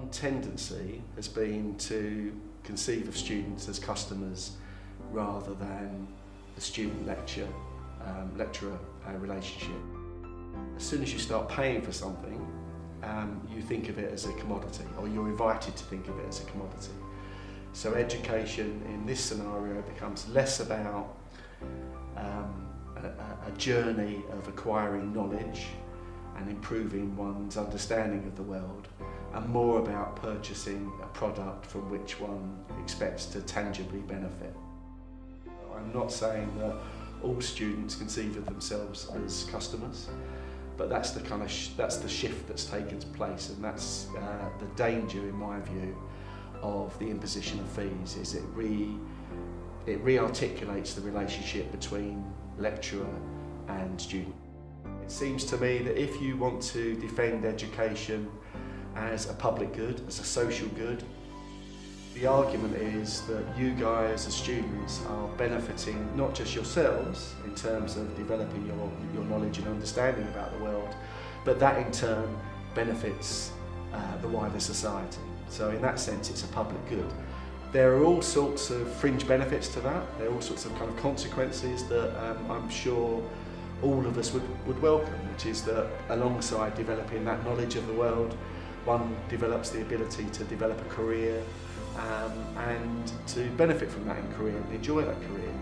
one tendency has been to conceive of students as customers rather than the student-lecturer relationship. As soon as you start paying for something, you think of it as a commodity, or you're invited to think of it as a commodity. So education in this scenario becomes less about a journey of acquiring knowledge and improving one's understanding of the world, and more about purchasing a product from which one expects to tangibly benefit. I'm not saying that all students conceive of themselves as customers, but that's the kind of that's the shift that's taken place, and that's the danger, in my view, of the imposition of fees. Is it re-articulates the relationship between lecturer and student. It seems to me that if you want to defend education as a public good, as a social good, the argument is that you guys as students are benefiting not just yourselves in terms of developing your knowledge and understanding about the world, but that in turn benefits the wider society. So in that sense it's a public good. There are all sorts of fringe benefits to that. There are all sorts of kind of consequences that I'm sure all of us would welcome, which is that alongside developing that knowledge of the world, one develops the ability to develop a career and to benefit from that in career and enjoy that career.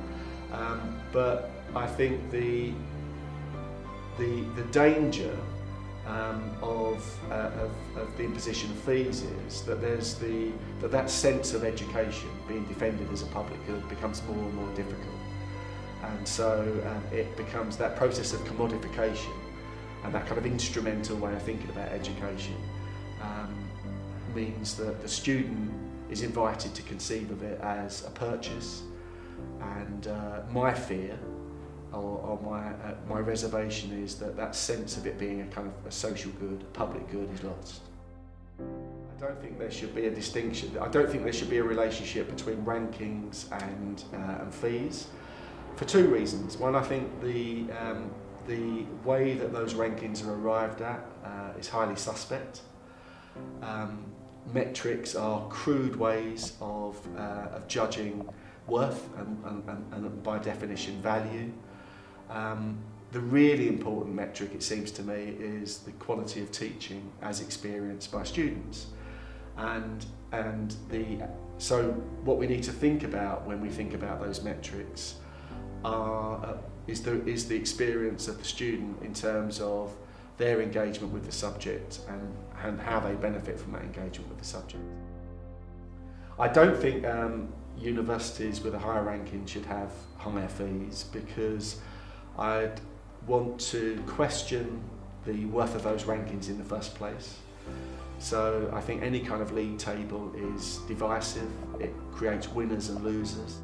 But I think the danger of the imposition of fees is that there's that sense of education being defended as a public good becomes more and more difficult, and so it becomes that process of commodification and that kind of instrumental way of thinking about education means that the student is invited to conceive of it as a purchase, and my fear or my reservation is that that sense of it being a kind of a social good, a public good, is lost. I don't think there should be a distinction. I don't think there should be a relationship between rankings and fees, for two reasons. One, I think the way that those rankings are arrived at is highly suspect. Metrics are crude ways of judging worth and by definition value. The really important metric, it seems to me, is the quality of teaching as experienced by students. So what we need to think about when we think about those metrics is the experience of the student in terms of their engagement with the subject and how they benefit from that engagement with the subject. I don't think universities with a higher ranking should have higher fees, because I'd want to question the worth of those rankings in the first place. So I think any kind of league table is divisive. It creates winners and losers.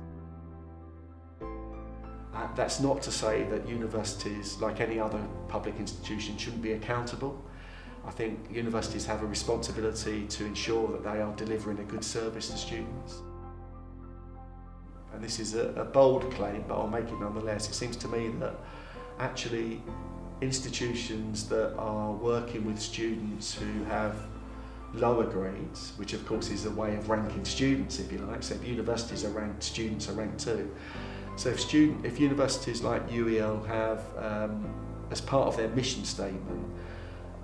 That's not to say that universities, like any other public institution, shouldn't be accountable. I think universities have a responsibility to ensure that they are delivering a good service to students. And this is a bold claim, but I'll make it nonetheless. It seems to me that actually institutions that are working with students who have lower grades, which of course is a way of ranking students, if you like, so if universities are ranked, students are ranked too. So if universities like UEL have, as part of their mission statement,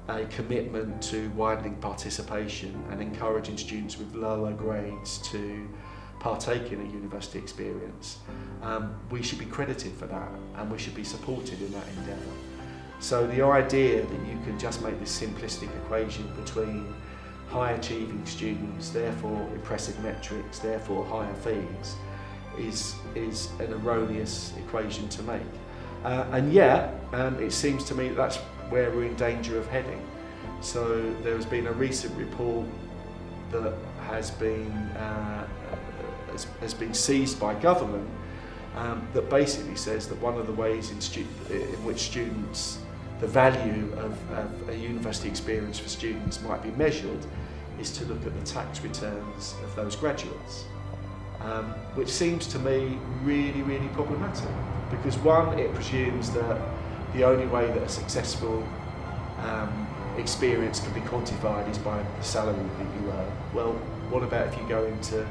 a commitment to widening participation and encouraging students with lower grades to partake in a university experience, we should be credited for that, and we should be supported in that endeavour. So the idea that you can just make this simplistic equation between high achieving students, therefore impressive metrics, therefore higher fees, is an erroneous equation to make. And yet, it seems to me that's where we're in danger of heading. So there has been a recent report that has been seized by government that basically says that one of the ways in which students, the value of a university experience for students might be measured is to look at the tax returns of those graduates. Which seems to me really, really problematic, because one, it presumes that the only way that a successful experience can be quantified is by the salary that you earn. Well, what about if you go into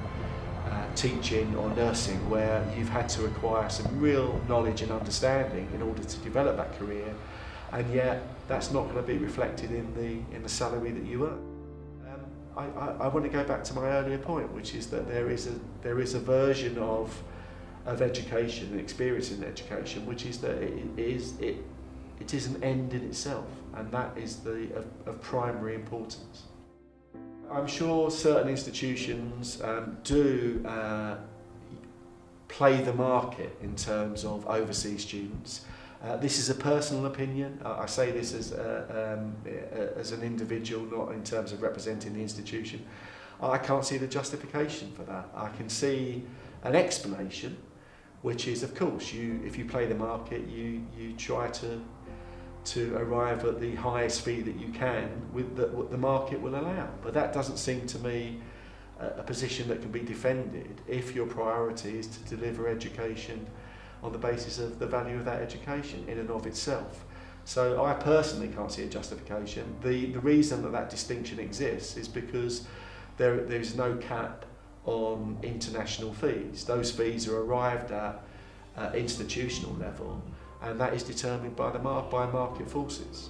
teaching or nursing, where you've had to acquire some real knowledge and understanding in order to develop that career, and yet that's not going to be reflected in the salary that you earn. I want to go back to my earlier point, which is that there is a version of education and experience in education, which is that it is an end in itself, and that is of primary importance. I'm sure certain institutions do play the market in terms of overseas students. This is a personal opinion. I say this as an individual, not in terms of representing the institution. I can't see the justification for that. I can see an explanation, which is, of course, if you play the market, you try to arrive at the highest fee that you can with what the market will allow. But that doesn't seem to me a position that can be defended if your priority is to deliver education on the basis of the value of that education in and of itself. So I personally can't see a justification. The reason that distinction exists is because there's no cap on international fees. Those fees are arrived at institutional level, and that is determined by market forces.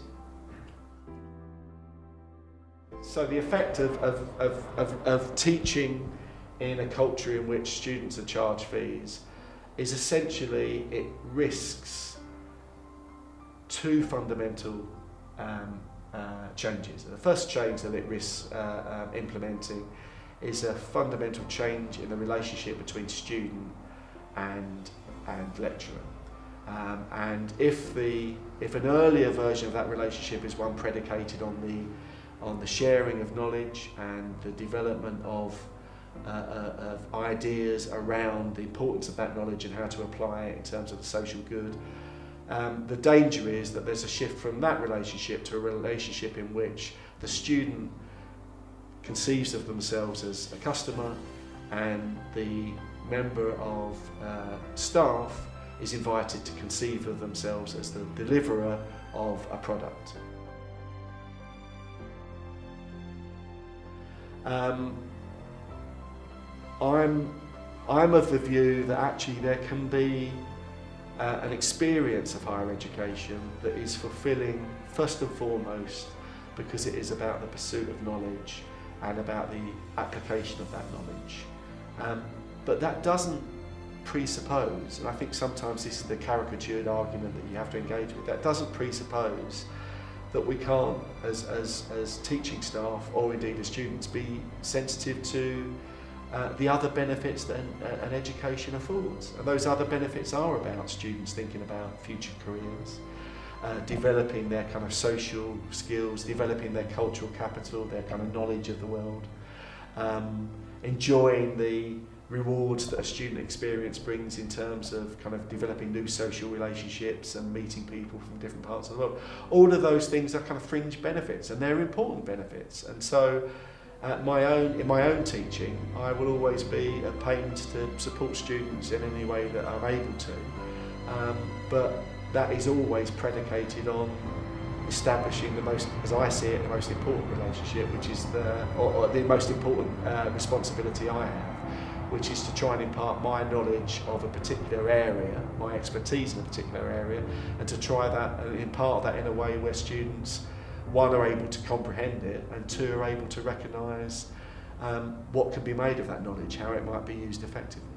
So the effect of teaching in a culture in which students are charged fees is essentially it risks two fundamental changes. The first change that it risks implementing is a fundamental change in the relationship between student and lecturer. And if an earlier version of that relationship is one predicated on the sharing of knowledge and the development of ideas around the importance of that knowledge and how to apply it in terms of the social good, the danger is that there's a shift from that relationship to a relationship in which the student conceives of themselves as a customer and the member of staff is invited to conceive of themselves as the deliverer of a product. I'm of the view that actually there can be an experience of higher education that is fulfilling first and foremost because it is about the pursuit of knowledge and about the application of that knowledge. But that doesn't presuppose, and I think sometimes this is the caricatured argument that you have to engage with, that doesn't presuppose that we can't, as teaching staff or indeed as students, be sensitive to the other benefits that an education affords. And those other benefits are about students thinking about future careers, developing their kind of social skills, developing their cultural capital, their kind of knowledge of the world, enjoying the rewards that a student experience brings in terms of kind of developing new social relationships and meeting people from different parts of the world. All of those things are kind of fringe benefits, and they're important benefits. And so in my own teaching, I will always be at pains to support students in any way that I'm able to. But that is always predicated on establishing the most, as I see it, the most important relationship, which is the most important responsibility I have, which is to try and impart my knowledge of a particular area, my expertise in a particular area, and to try that and impart that in a way where students, one, are able to comprehend it, and two, are able to recognise what can be made of that knowledge, how it might be used effectively.